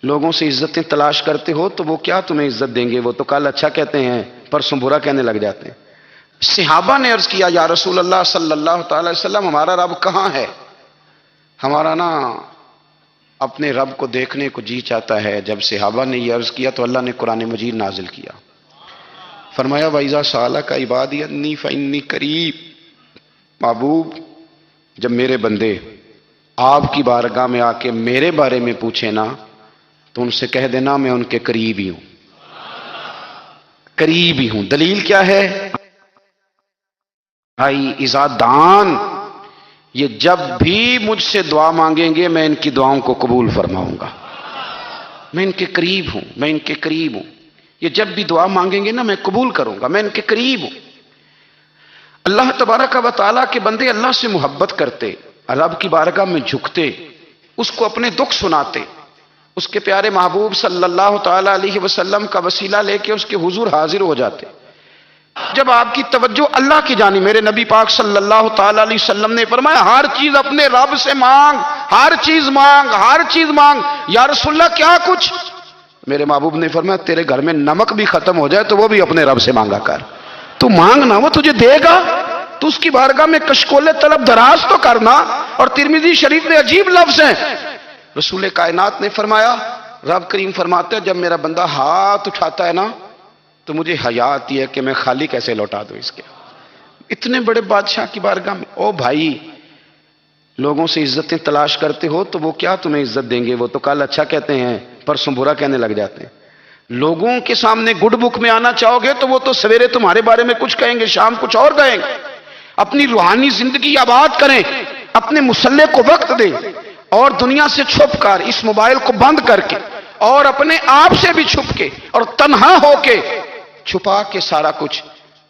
لوگوں سے عزتیں تلاش کرتے ہو تو وہ کیا تمہیں عزت دیں گے؟ وہ تو کل اچھا کہتے ہیں پرسوں برا کہنے لگ جاتے ہیں۔ صحابہ نے عرض کیا یا رسول اللہ صلی اللہ تعالی وسلم ہمارا رب کہاں ہے؟ ہمارا نا اپنے رب کو دیکھنے کو جی چاہتا ہے۔ جب صحابہ نے یہ عرض کیا تو اللہ نے قرآن مجید نازل کیا، فرمایا وَإِذَا سَأَلَكَ عِبَادِي عَنِّي فَإِنِّي قَرِيبٌ۔ محبوب جب میرے بندے آپ کی بارگاہ میں آ کے میرے بارے میں پوچھیں نا تو ان سے کہہ دینا میں ان کے قریب ہی ہوں، قریب ہی ہوں۔ دلیل کیا ہے؟ بھائی اذا دان، یہ جب بھی مجھ سے دعا مانگیں گے میں ان کی دعاؤں کو قبول فرماؤں گا، میں ان کے قریب ہوں، میں ان کے قریب ہوں۔ یہ جب بھی دعا مانگیں گے نا میں قبول کروں گا، میں ان کے قریب ہوں۔ اللہ تبارک و تعالیٰ کے بندے اللہ سے محبت کرتے، رب کی بارگاہ میں جھکتے، اس کو اپنے دکھ سناتے، اس کے پیارے محبوب صلی اللہ تعالی علیہ وسلم کا وسیلہ لے کے اس کے حضور حاضر ہو جاتے۔ جب آپ کی توجہ اللہ کی جانب، میرے نبی پاک صلی اللہ تعالی علیہ وسلم نے فرمایا ہر چیز اپنے رب سے مانگ، ہر چیز مانگ، ہر چیز مانگ۔ یا رسول اللہ کیا کچھ؟ میرے محبوب نے فرمایا تیرے گھر میں نمک بھی ختم ہو جائے تو وہ بھی اپنے رب سے مانگا کر، تو مانگنا وہ تجھے دے گا، تو اس کی بارگاہ میں کشکول طلب دراز تو کرنا۔ اور ترمذی شریف میں عجیب لفظ ہیں، رسول کائنات نے فرمایا، رب کریم فرماتے ہیں جب میرا بندہ ہاتھ اٹھاتا ہے نا تو مجھے حیا آتی ہے کہ میں خالی کیسے لوٹا دوں اس کے۔ اتنے بڑے بادشاہ کی بارگاہ میں، او بھائی لوگوں سے عزتیں تلاش کرتے ہو تو وہ کیا تمہیں عزت دیں گے؟ وہ تو کل اچھا کہتے ہیں پرسوں برا کہنے لگ جاتے ہیں۔ لوگوں کے سامنے گڈ بک میں آنا چاہو گے تو وہ تو سویرے تمہارے بارے میں کچھ کہیں گے، شام کچھ اور کہیں گے۔ اپنی روحانی زندگی آباد کریں، اپنے مصلے کو وقت دیں، اور دنیا سے چھپ کر اس موبائل کو بند کر کے اور اپنے آپ سے بھی چھپ کے اور تنہا ہو کے چھپا کے سارا کچھ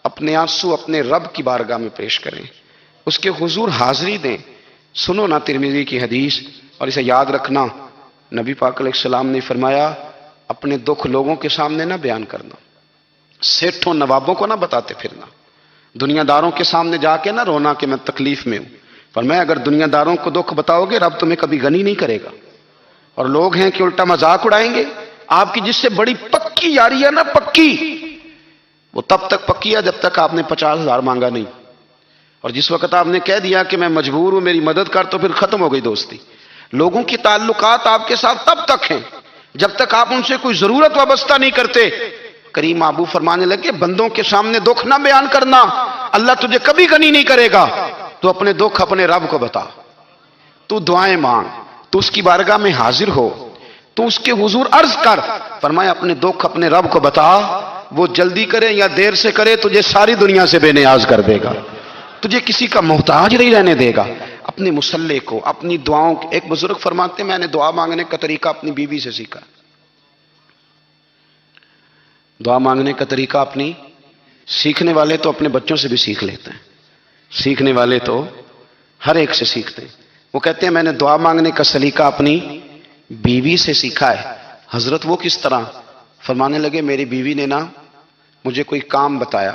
اپنے آنسو اپنے رب کی بارگاہ میں پیش کریں، اس کے حضور حاضری دیں۔ سنو نا ترمذی کی حدیث، اور اسے یاد رکھنا، نبی پاک علیہ السلام نے فرمایا اپنے دکھ لوگوں کے سامنے نہ بیان کرنا، سیٹھوں نوابوں کو نہ بتاتے پھرنا، دنیا داروں کے سامنے جا کے نہ رونا کہ میں تکلیف میں ہوں۔ فرمایا اگر دنیا داروں کو دکھ بتاؤ گے رب تمہیں کبھی غنی نہیں کرے گا، اور لوگ ہیں کہ الٹا مذاق اڑائیں گے۔ آپ کی جس سے بڑی پکی یاری ہے نا، پکی، وہ تب تک پکی ہے جب تک آپ نے 50,000 مانگا نہیں، اور جس وقت آپ نے کہہ دیا کہ میں مجبور ہوں میری مدد کر تو پھر ختم ہو گئی دوستی۔ لوگوں کی تعلقات آپ کے ساتھ تب تک ہیں جب تک آپ ان سے کوئی ضرورت وابستہ نہیں کرتے۔ کریم محبوب فرمانے لگے بندوں کے سامنے دکھ نہ بیان کرنا، اللہ تجھے کبھی غنی نہیں کرے گا۔ تو اپنے دکھ اپنے رب کو بتا، تو دعائیں مانگ، تو اس کی بارگاہ میں حاضر ہو، تو اس کے حضور عرض کر۔ فرمایا اپنے دکھ اپنے رب کو بتا، وہ جلدی کرے یا دیر سے کرے تجھے ساری دنیا سے بے نیاز کر دے گا، تجھے کسی کا محتاج نہیں رہنے دے گا۔ اپنے مصلے کو، اپنی دعاؤں، ایک بزرگ فرماتے ہیں میں نے دعا مانگنے کا طریقہ اپنی بیوی سے سیکھا۔ دعا مانگنے کا طریقہ اپنی، سیکھنے والے تو اپنے بچوں سے بھی سیکھ لیتے ہیں، سیکھنے والے تو ہر ایک سے سیکھتے ہیں۔ وہ کہتے ہیں میں نے دعا مانگنے کا سلیقہ اپنی بیوی سے سیکھا ہے۔ حضرت وہ کس طرح؟ فرمانے لگے میری بیوی نے نا مجھے کوئی کام بتایا،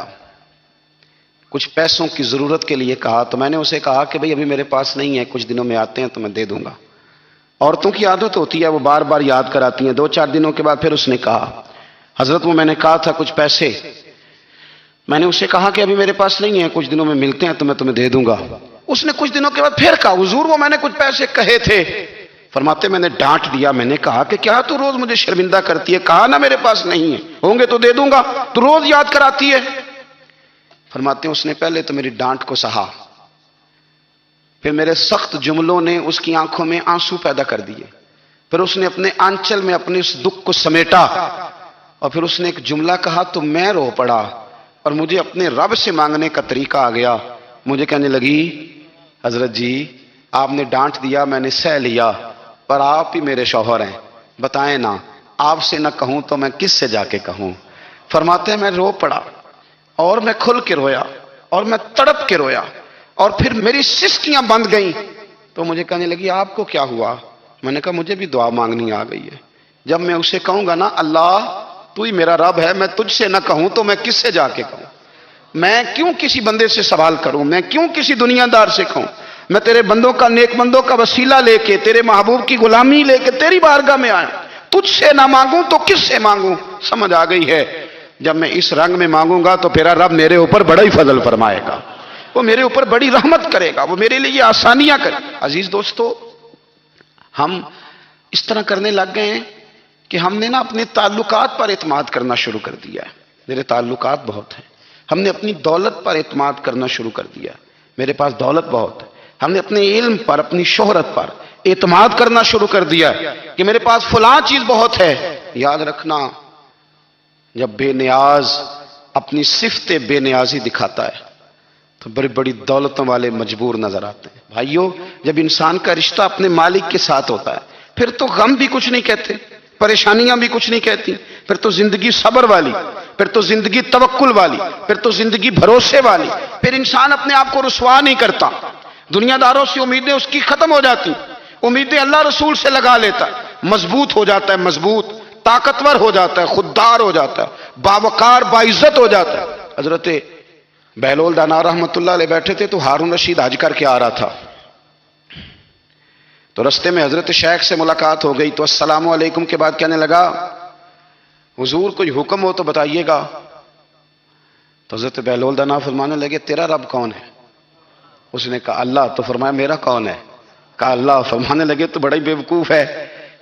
کچھ پیسوں کی ضرورت کے لیے کہا، تو میں نے اسے کہا کہ بھئی ابھی میرے پاس نہیں ہے، کچھ دنوں میں آتے ہیں تو میں دے دوں گا۔ عورتوں کی عادت ہوتی ہے وہ بار بار یاد کراتی ہیں، 2-4 دنوں کے بعد پھر اس نے کہا حضرت وہ میں نے کہا تھا کچھ پیسے، میں نے اسے کہا کہ ابھی میرے پاس نہیں ہے، کچھ دنوں میں ملتے ہیں تو میں تمہیں دے دوں گا۔ اس نے کچھ دنوں کے بعد پھر کہا حضور وہ میں نے کچھ پیسے کہے تھے۔ فرماتے میں نے ڈانٹ دیا، میں نے کہا کہ کیا تو روز مجھے شرمندہ کرتی ہے، کہا نا میرے پاس نہیں ہے، ہوں گے تو دے دوں گا، تو روز یاد کراتی ہے۔ فرماتے ہیں اس نے پہلے تو میری ڈانٹ کو سہا، پھر میرے سخت جملوں نے اس کی آنکھوں میں آنسو پیدا کر دیے، پھر اس نے اپنے آنچل میں اپنے اس دکھ کو سمیٹا، اور پھر اس نے ایک جملہ کہا تو میں رو پڑا، اور مجھے اپنے رب سے مانگنے کا طریقہ آ گیا۔ مجھے کہنے لگی حضرت جی آپ نے ڈانٹ دیا میں نے سہ لیا، پر آپ ہی میرے شوہر ہیں، بتائیں نا آپ سے نہ کہوں تو میں کس سے جا کے کہوں۔ فرماتے ہیں میں رو پڑا، اور میں کھل کے رویا، اور میں تڑپ کے رویا، اور پھر میری سسکیاں بند گئیں۔ تو مجھے کہنے لگی آپ کو کیا ہوا؟ میں نے کہا مجھے بھی دعا مانگنی آ گئی ہے، جب میں اسے کہوں گا نا اللہ تو ہی میرا رب ہے، میں تجھ سے نہ کہوں تو میں کس سے جا کے کہوں؟ میں کیوں کسی بندے سے سوال کروں؟ میں کیوں کسی دنیا دار سے کہوں؟ میں تیرے بندوں کا، نیک بندوں کا وسیلہ لے کے، تیرے محبوب کی غلامی لے کے تیری بارگاہ میں آیا، تجھ سے نہ مانگوں تو کس سے مانگوں؟ سمجھ آ گئی ہے، جب میں اس رنگ میں مانگوں گا تو پھر رب میرے اوپر بڑا ہی فضل فرمائے گا، وہ میرے اوپر بڑی رحمت کرے گا، وہ میرے لیے آسانیاں کرے گا۔ عزیز دوستو، ہم اس طرح کرنے لگ گئے ہیں کہ ہم نے نا اپنے تعلقات پر اعتماد کرنا شروع کر دیا ہے۔ میرے تعلقات بہت ہیں، ہم نے اپنی دولت پر اعتماد کرنا شروع کر دیا ہے، میرے پاس دولت بہت ہے، ہم نے اپنے علم پر، اپنی شہرت پر اعتماد کرنا شروع کر دیا ہے کہ میرے پاس فلاں چیز بہت ہے۔ یاد رکھنا، جب بے نیاز اپنی صفت بے نیازی دکھاتا ہے تو بڑی بڑی دولتوں والے مجبور نظر آتے ہیں۔ بھائیو، جب انسان کا رشتہ اپنے مالک کے ساتھ ہوتا ہے پھر تو غم بھی کچھ نہیں کہتے، پریشانیاں بھی کچھ نہیں کہتی، پھر تو زندگی صبر والی، پھر تو زندگی توکل والی، پھر تو زندگی بھروسے والی، پھر انسان اپنے آپ کو رسوا نہیں کرتا، دنیا داروں سے امیدیں اس کی ختم ہو جاتی، امیدیں اللہ رسول سے لگا لیتا ہے، مضبوط ہو جاتا ہے، مضبوط، طاقتور ہو جاتا ہے، خوددار ہو جاتا ہے، باوقار باعزت ہو جاتا ہے۔ حضرت بہلول دانا رحمت اللہ علیہ بیٹھے تھے تو ہارون رشید حج کر کے آ رہا تھا، تو رستے میں حضرت شیخ سے ملاقات ہو گئی تو السلام علیکم کے بعد کہنے لگا، حضور کوئی حکم ہو تو بتائیے گا۔ تو حضرت بہلول دانا فرمانے لگے، تیرا رب کون ہے؟ اس نے کہا اللہ۔ تو فرمایا میرا کون ہے؟ کہا اللہ۔ فرمانے لگے تو بڑا ہی بیوقوف ہے،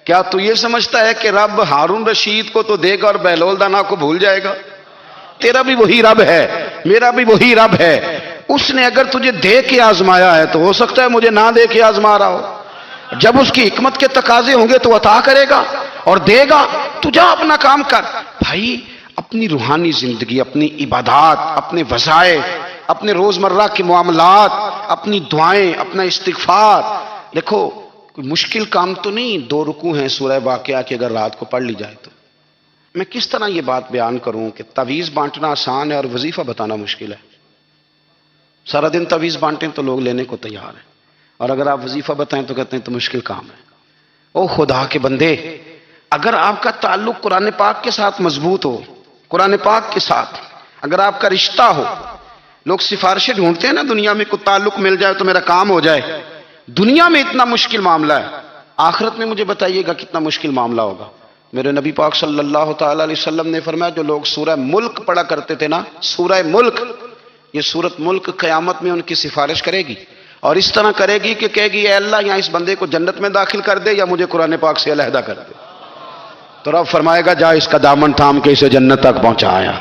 کیا تو یہ سمجھتا ہے کہ رب ہارون رشید کو تو دے گا اور بہلول دانا کو بھول جائے گا؟ تیرا بھی وہی رب ہے، میرا بھی وہی رب ہے، اس نے اگر تجھے دے کے آزمایا ہے تو ہو سکتا ہے مجھے نہ دے کے آزما رہا ہو، جب اس کی حکمت کے تقاضے ہوں گے تو عطا کرے گا اور دے گا، تو جا اپنا کام کر۔ بھائی، اپنی روحانی زندگی، اپنی عبادات، اپنے وظائف، اپنے روزمرہ کے معاملات، اپنی دعائیں، اپنا استغفار، دیکھو کوئی مشکل کام تو نہیں، 2 رکوع ہیں سورہ واقعہ کی اگر رات کو پڑھ لی جائے تو۔ میں کس طرح یہ بات بیان کروں کہ تعویذ بانٹنا آسان ہے اور وظیفہ بتانا مشکل ہے؟ سارا دن تعویذ بانٹیں تو لوگ لینے کو تیار ہیں، اور اگر آپ وظیفہ بتائیں تو کہتے ہیں تو مشکل کام ہے۔ او خدا کے بندے، اگر آپ کا تعلق قرآن پاک کے ساتھ مضبوط ہو، قرآن پاک کے ساتھ اگر آپ کا رشتہ ہو، لوگ سفارشیں ڈھونڈتے ہیں نا دنیا میں، کوئی تعلق مل جائے تو میرا کام ہو جائے، دنیا میں اتنا مشکل معاملہ ہے، آخرت میں مجھے بتائیے گا کتنا مشکل معاملہ ہوگا۔ میرے نبی پاک صلی اللہ تعالی علیہ وسلم نے فرمایا، جو لوگ سورہ ملک پڑھا کرتے تھے نا، سورہ ملک، یہ سورت ملک قیامت میں ان کی سفارش کرے گی، اور اس طرح کرے گی کہ کہے گی اے اللہ یہاں اس بندے کو جنت میں داخل کر دے یا مجھے قرآن پاک سے علیحدہ کر دے، تو رب فرمائے گا جا اس کا دامن تھام کے اسے جنت تک پہنچایا۔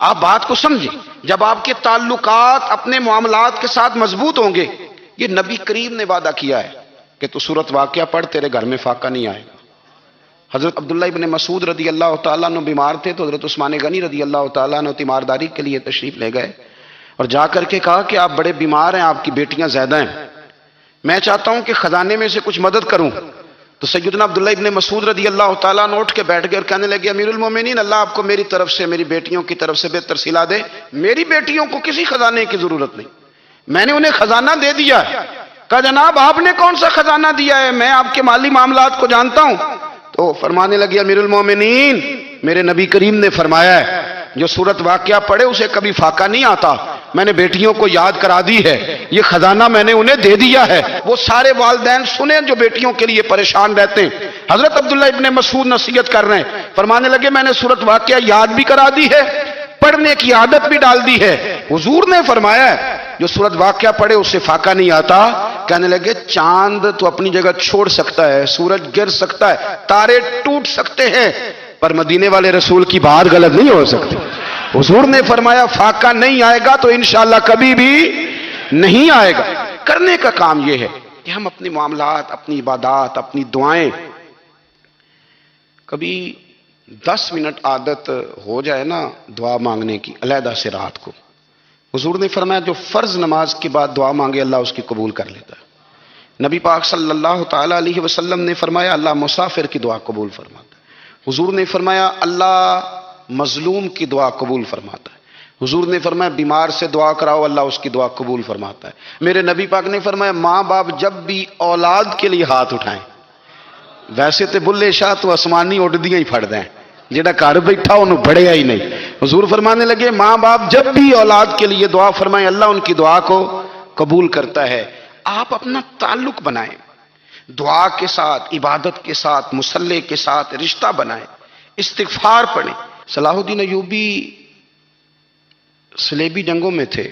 آپ بات کو سمجھیں، جب آپ کے تعلقات اپنے معاملات کے ساتھ مضبوط ہوں گے، یہ نبی کریم نے وعدہ کیا ہے کہ تو سورت واقعہ پڑھ، تیرے گھر میں فاقہ نہیں آئے گا۔ حضرت عبداللہ ابن مسعود رضی اللہ تعالیٰ عنہ بیمار تھے تو حضرت عثمان غنی رضی اللہ تعالیٰ عنہ تیمارداری کے لیے تشریف لے گئے اور جا کر کے کہا کہ آپ بڑے بیمار ہیں، آپ کی بیٹیاں زیادہ ہیں، میں چاہتا ہوں کہ خزانے میں سے کچھ مدد کروں۔ تو سیدنا عبداللہ ابن مسعود رضی اللہ تعالیٰ عنہ اٹھ کے بیٹھ گئے اور کہنے لگے، امیر المومنین، اللہ آپ کو میری طرف سے، میری بیٹیوں کی طرف سے بہتر صلہ دے، میری بیٹیوں کو کسی خزانے کی ضرورت نہیں، میں نے انہیں خزانہ دے دیا ہے۔ کہا جناب آپ نے کون سا خزانہ دیا ہے، میں آپ کے مالی معاملات کو جانتا ہوں۔ تو فرمانے لگے، امیر المومنین، میرے نبی کریم نے فرمایا ہے جو سورت واقعہ پڑھے اسے کبھی فاقہ نہیں آتا، میں نے بیٹیوں کو یاد کرا دی ہے، یہ خزانہ میں نے انہیں دے دیا ہے۔ وہ سارے والدین سنیں جو بیٹیوں کے لیے پریشان رہتے ہیں، حضرت عبداللہ ابن مسعود نصیحت کر رہے ہیں، فرمانے لگے میں نے سورت واقعہ یاد بھی کرا دی ہے، پڑھنے کی عادت بھی ڈال دی ہے، حضور نے فرمایا ہے جو سورت واقعہ پڑھے اسے فاقہ نہیں آتا۔ کہنے لگے چاند تو اپنی جگہ چھوڑ سکتا ہے، سورج گر سکتا ہے، تارے ٹوٹ سکتے ہیں، پر مدینے والے رسول کی بات غلط نہیں ہو سکتی۔ حضور نے فرمایا فاقہ نہیں آئے گا تو انشاءاللہ کبھی بھی نہیں آئے گا۔ کرنے کا کام یہ ہے کہ ہم اپنے معاملات، اپنی عبادات، اپنی دعائیں، کبھی 10 منٹ عادت ہو جائے نا دعا مانگنے کی علیحدہ سے رات کو، حضور نے فرمایا جو فرض نماز کے بعد دعا مانگے اللہ اس کی قبول کر لیتا ہے۔ نبی پاک صلی اللہ تعالی علیہ وسلم نے فرمایا اللہ مسافر کی دعا قبول فرماتا ہے۔ حضور نے فرمایا اللہ مظلوم کی دعا قبول فرماتا ہے۔ حضور نے فرمایا بیمار سے دعا کراؤ اللہ اس کی دعا قبول فرماتا ہے۔ میرے نبی پاک نے فرمایا ماں باپ جب بھی اولاد کے لیے ہاتھ اٹھائیں، ویسے تے بلے شاہ تو آسمانی اڈدیاں ہی پھڑ دیں، جڑا گھر بیٹھا انہوں بڑھیا ہی نہیں۔ حضور فرمانے لگے ماں باپ جب بھی اولاد کے لیے دعا فرمائیں اللہ ان کی دعا کو قبول کرتا ہے۔ آپ اپنا تعلق بنائیں، دعا کے ساتھ، عبادت کے ساتھ، مصلی کے ساتھ رشتہ بنائیں، استغفار پڑھیں۔ صلاح الدین ایوبی صلیبی جنگوں میں تھے،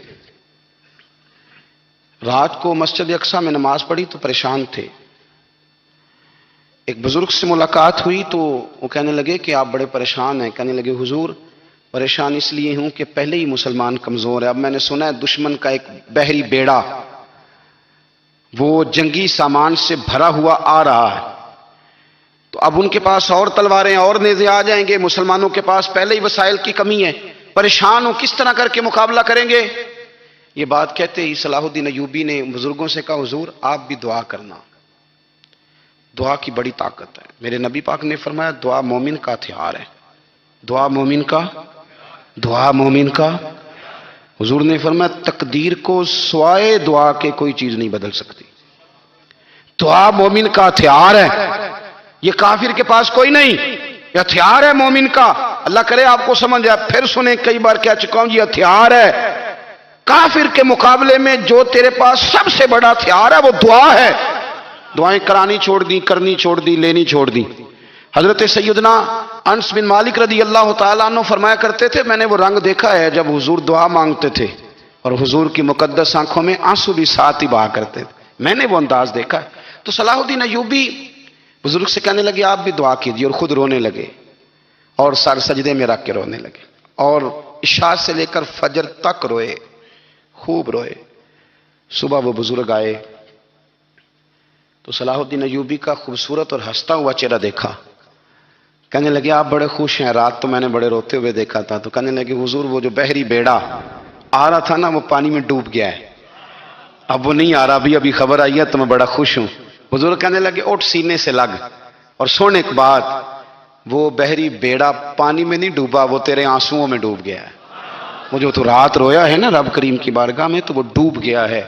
رات کو مسجد اقصی میں نماز پڑھی تو پریشان تھے۔ ایک بزرگ سے ملاقات ہوئی تو وہ کہنے لگے کہ آپ بڑے پریشان ہیں۔ کہنے لگے حضور پریشان اس لیے ہوں کہ پہلے ہی مسلمان کمزور ہے، اب میں نے سنا ہے دشمن کا ایک بحری بیڑا وہ جنگی سامان سے بھرا ہوا آ رہا ہے، تو اب ان کے پاس اور تلواریں اور نیزے آ جائیں گے، مسلمانوں کے پاس پہلے ہی وسائل کی کمی ہے، پریشان ہوں کس طرح کر کے مقابلہ کریں گے۔ یہ بات کہتے ہی صلاح الدین ایوبی نے بزرگوں سے کہا حضور آپ بھی دعا کرنا، دعا کی بڑی طاقت ہے۔ میرے نبی پاک نے فرمایا دعا مومن کا ہتھیار ہے، دعا مومن کا، دعا مومن کا۔ حضور نے فرمایا تقدیر کو سوائے دعا کے کوئی چیز نہیں بدل سکتی، دعا مومن کا ہتھیار ہے، یہ کافر کے پاس کوئی نہیں، یہ ہتھیار ہے مومن کا۔ اللہ کرے آپ کو سمجھ آئے، پھر سنیں، کئی بار کہہ چکا ہوں یہ ہتھیار ہے، کافر کے مقابلے میں جو تیرے پاس سب سے بڑا ہتھیار ہے وہ دعا ہے۔ دعائیں کرانی چھوڑ دی، کرنی چھوڑ دی، لینی چھوڑ دی۔ حضرت سیدنا انس بن مالک رضی اللہ تعالیٰ عنہ فرمایا کرتے تھے میں نے وہ رنگ دیکھا ہے جب حضور دعا مانگتے تھے اور حضور کی مقدس آنکھوں میں آنسو بھی ساتھ ہی بہا کرتے تھے، میں نے وہ انداز دیکھا ہے۔ تو صلاح الدین ایوبی بزرگ سے کہنے لگے آپ بھی دعا کیجیے، اور خود رونے لگے اور سر سجدے میں رکھ کے رونے لگے، اور عشاء سے لے کر فجر تک روئے، خوب روئے۔ صبح وہ بزرگ آئے تو صلاح الدین ایوبی کا خوبصورت اور ہنستا ہوا چہرہ دیکھا، کہنے لگے آپ بڑے خوش ہیں، رات تو میں نے بڑے روتے ہوئے دیکھا تھا۔ تو کہنے لگے حضور وہ جو بحری بیڑا آ رہا تھا نا وہ پانی میں ڈوب گیا ہے، اب وہ نہیں آ رہا، ابھی خبر آئی ہے تو میں بڑا خوش ہوں۔ حضور کہنے لگے اٹھ سینے سے لگ، اور سونے کے بعد وہ بحری بیڑا پانی میں نہیں ڈوبا، وہ تیرے آنسوؤں میں ڈوب گیا ہے، وہ جو تو رات رویا ہے نا رب کریم کی بارگاہ میں تو وہ ڈوب گیا ہے۔